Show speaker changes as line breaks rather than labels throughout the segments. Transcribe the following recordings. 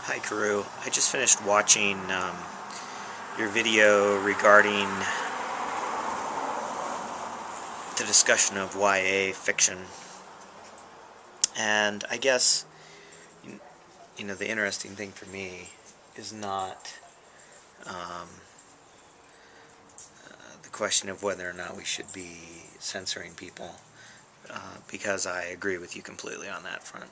Hi, Karu. I just finished watching your video regarding the discussion of YA fiction, and I guess the interesting thing for me is not um, the question of whether or not we should be censoring people, because I agree with you completely on that front.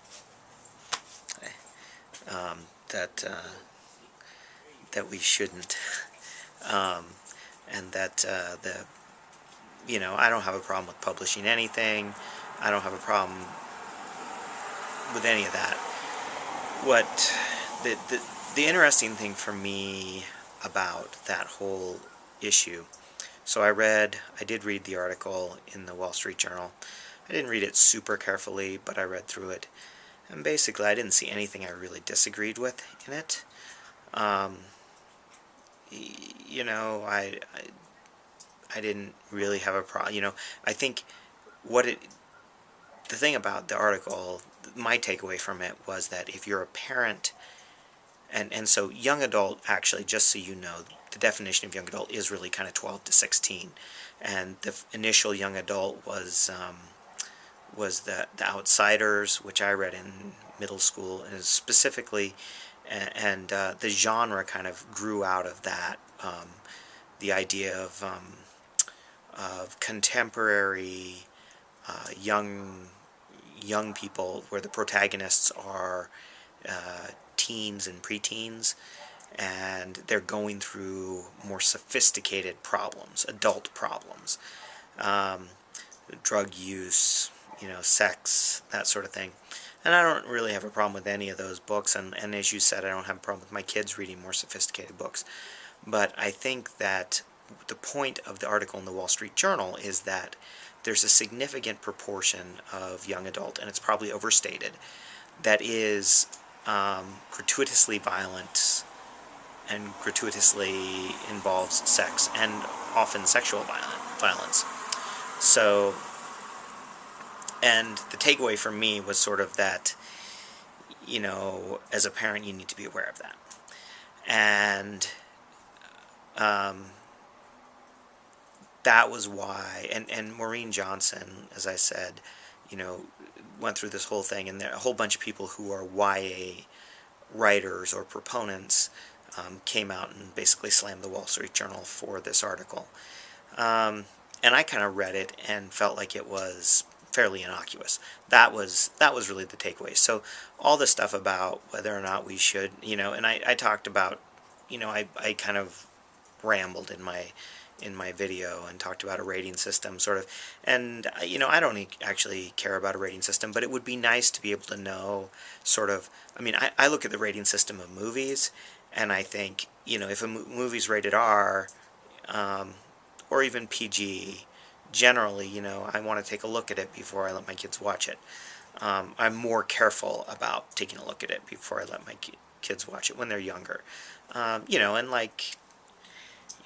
Um, that we shouldn't, um, and that I don't have a problem with publishing anything. I don't have a problem with any of that. What the interesting thing for me about that whole issue. So I did read the article in the Wall Street Journal. I didn't read it super carefully, but I read through it, and basically I didn't see anything I really disagreed with in it. Um, I didn't really have a problem. I think what it the thing about the article, my takeaway from it was that if you're a parent, and so young adult, actually, just so you know, the definition of young adult is really kind of 12 to 16, and the initial young adult was the Outsiders, which I read in middle school, and specifically, and the genre kind of grew out of that, the idea of contemporary young people, where the protagonists are teens and preteens, and they're going through more sophisticated problems, adult problems, um, drug use, sex, that sort of thing. And I don't really have a problem with any of those books, and as you said, I don't have a problem with my kids reading more sophisticated books. But I think that the point of the article in the Wall Street Journal is that there's a significant proportion of young adult, and it's probably overstated, that is gratuitously violent and gratuitously involves sex and often sexual violence. So, and the takeaway for me was sort of that, as a parent, you need to be aware of that. And that was why, and Maureen Johnson, as I said, went through this whole thing, and there a whole bunch of people who are YA writers or proponents came out and basically slammed the Wall Street Journal for this article. And I kind of read it and felt like it was fairly innocuous. That was really the takeaway. So all the stuff about whether or not we should, and I talked about, I kind of rambled in my video and talked about a rating system, sort of, and I don't actually care about a rating system, but it would be nice to be able to know, sort of. I mean, I look at the rating system of movies, and I think, if a movie's rated R, or even PG, generally, I want to take a look at it before I let my kids watch it. I'm more careful about taking a look at it before I let my kids watch it when they're younger. And like,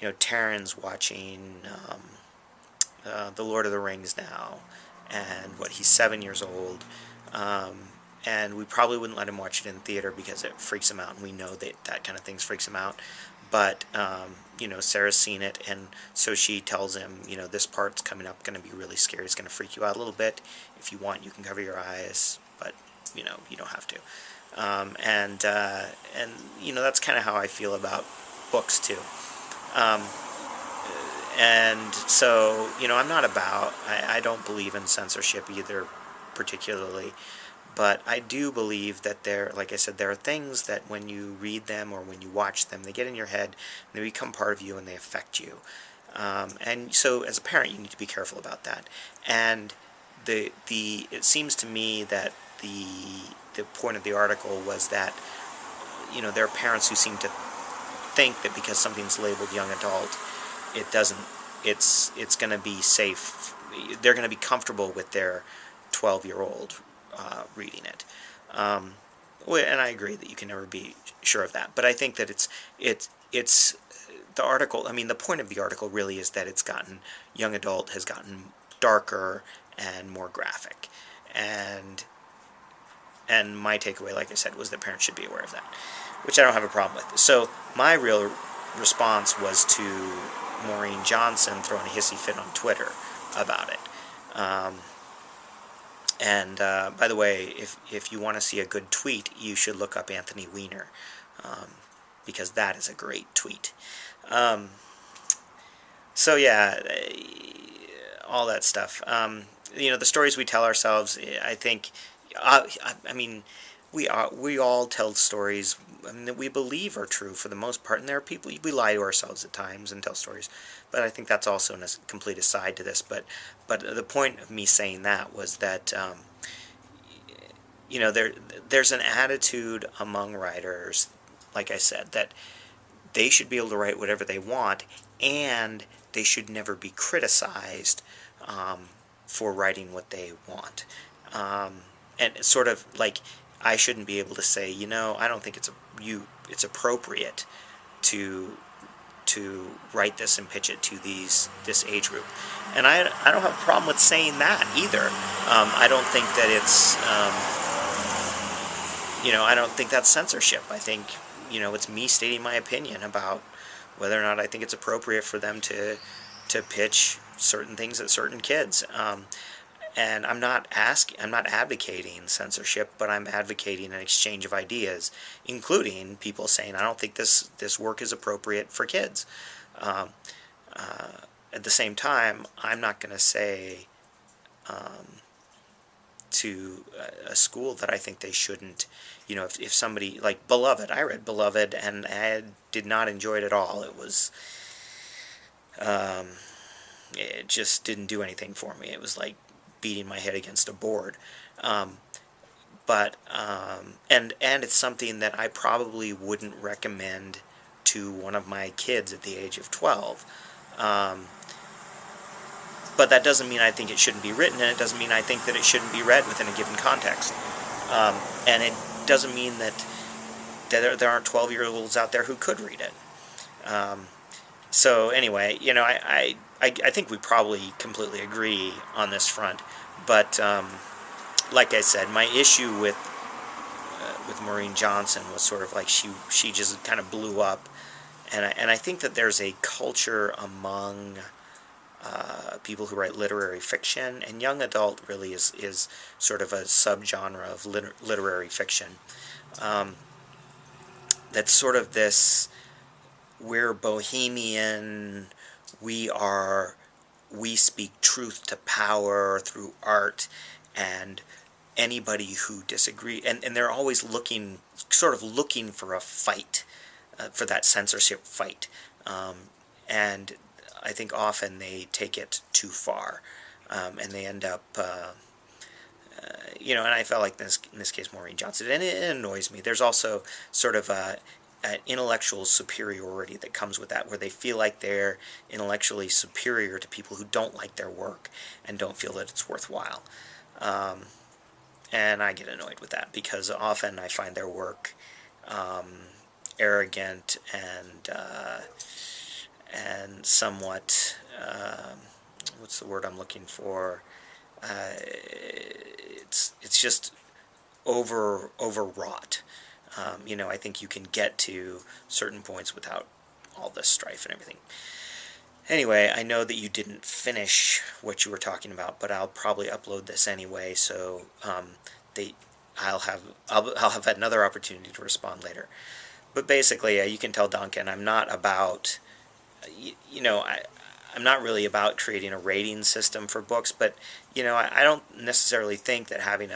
Taryn's watching The Lord of the Rings now, and he's 7 years old, and we probably wouldn't let him watch it in theater because it freaks him out, and we know that kind of things freaks him out. But Sarah's seen it, and so she tells him, this part's coming up, going to be really scary. It's going to freak you out a little bit. If you want, you can cover your eyes, but you don't have to. And that's kind of how I feel about books too. And so, I'm not I don't believe in censorship either, particularly, but I do believe that like I said, there are things that when you read them or when you watch them, they get in your head, and they become part of you, and they affect you. And so, as a parent, you need to be careful about that. And it seems to me that the point of the article was that, there are parents who seem to think that because something's labeled young adult, it doesn't. It's going to be safe. They're going to be comfortable with their 12-year-old reading it. And I agree that you can never be sure of that. But I think that it's the article. I mean, the point of the article really is that young adult has gotten darker and more graphic, and And my takeaway, like I said, was that parents should be aware of that, which I don't have a problem with. So my real response was to Maureen Johnson throwing a hissy fit on Twitter about it. And by the way, if you want to see a good tweet, you should look up Anthony Weiner, because that is a great tweet. So yeah, all that stuff. The stories we tell ourselves, I think, I mean, we all tell stories, that we believe are true for the most part, and there are people, we lie to ourselves at times and tell stories, but I think that's also a complete aside to this. But the point of me saying that was that there's an attitude among writers, like I said, that they should be able to write whatever they want, and they should never be criticized for writing what they want. And it's sort of like, I shouldn't be able to say, I don't think it's appropriate to write this and pitch it to this age group. And I don't have a problem with saying that either. I don't think that it's I don't think that's censorship. I think it's me stating my opinion about whether or not I think it's appropriate for them to pitch certain things at certain kids. And I'm not advocating censorship, but I'm advocating an exchange of ideas, including people saying, I don't think this work is appropriate for kids. At the same time, I'm not going to say to a school that I think they shouldn't, if somebody, like Beloved, I read Beloved and I did not enjoy it at all. It was, it just didn't do anything for me. It was like beating my head against a board. And it's something that I probably wouldn't recommend to one of my kids at the age of 12. But that doesn't mean I think it shouldn't be written, and it doesn't mean I think that it shouldn't be read within a given context. And it doesn't mean that there aren't 12-year-olds out there who could read it. So anyway, I think we probably completely agree on this front. But like I said, my issue with Maureen Johnson was sort of like she just kind of blew up, and I think that there's a culture among people who write literary fiction, and young adult really is sort of a subgenre of literary fiction. That's sort of this, we're bohemian, we speak truth to power through art, and anybody who disagrees, and they're always looking for a fight, for that censorship fight. And I think often they take it too far, and they end up, and I felt like in this case, Maureen Johnson, and it annoys me. There's also sort of an intellectual superiority that comes with that, where they feel like they're intellectually superior to people who don't like their work and don't feel that it's worthwhile. And I get annoyed with that, because often I find their work arrogant and somewhat, what's the word I'm looking for? It's just overwrought. I think you can get to certain points without all this strife and everything. Anyway, I know that you didn't finish what you were talking about, but I'll probably upload this anyway, so I'll have another opportunity to respond later. But basically, you can tell Duncan I'm not about, I'm not really about creating a rating system for books, but I don't necessarily think that having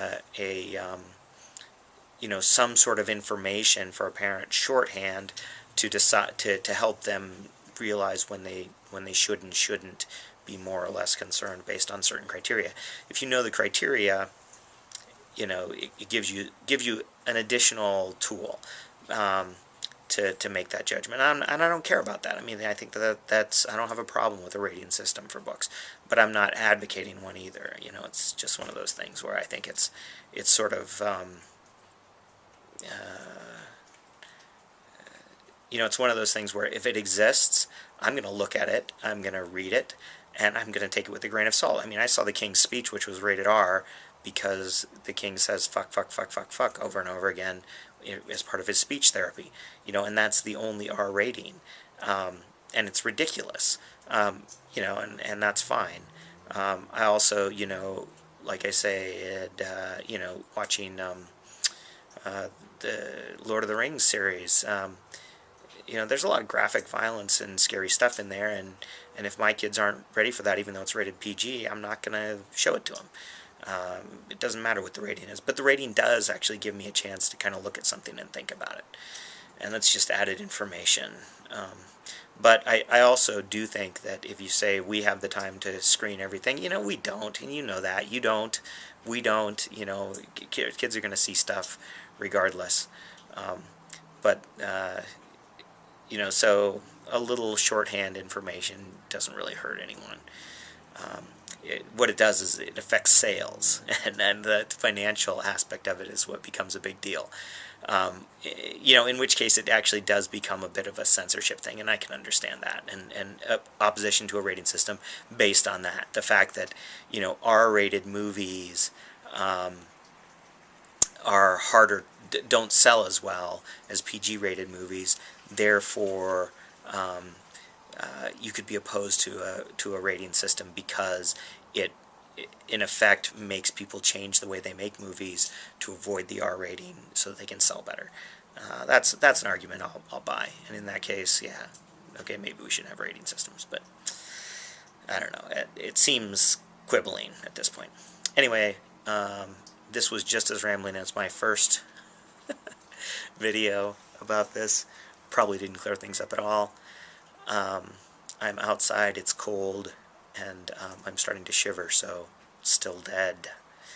some sort of information for a parent shorthand to decide to help them realize when they should and shouldn't be more or less concerned based on certain criteria. If you know the criteria, it gives you an additional tool to make that judgment. And I don't care about that. I mean, I think that's I don't have a problem with a rating system for books, but I'm not advocating one either. It's just one of those things where I think it's sort of it's one of those things where if it exists, I'm going to look at it, I'm going to read it, and I'm going to take it with a grain of salt. I mean, I saw The King's Speech, which was rated R, because the king says fuck, fuck, fuck, fuck, fuck over and over again as part of his speech therapy, and that's the only R rating, and it's ridiculous, and that's fine. I also, like I said, watching the Lord of the Rings series, there's a lot of graphic violence and scary stuff in there, and if my kids aren't ready for that, even though it's rated PG, I'm not going to show it to them. It doesn't matter what the rating is, but the rating does actually give me a chance to kind of look at something and think about it, and that's just added information. But I also do think that if you say we have the time to screen everything, we don't, and that. You don't, we don't, kids are going to see stuff regardless. But, so a little shorthand information doesn't really hurt anyone. What it does is it affects sales, and the financial aspect of it is what becomes a big deal. In which case it actually does become a bit of a censorship thing, and I can understand that, and opposition to a rating system based on that. The fact that, R-rated movies are harder, don't sell as well as PG-rated movies, therefore you could be opposed to a rating system because it in effect makes people change the way they make movies to avoid the R rating so that they can sell better. That's an argument I'll buy, and in that case, yeah, okay, maybe we should have rating systems, but I don't know. It seems quibbling at this point. Anyway, this was just as rambling as my first video about this. Probably didn't clear things up at all. I'm outside, it's cold, and I'm starting to shiver, so still dead.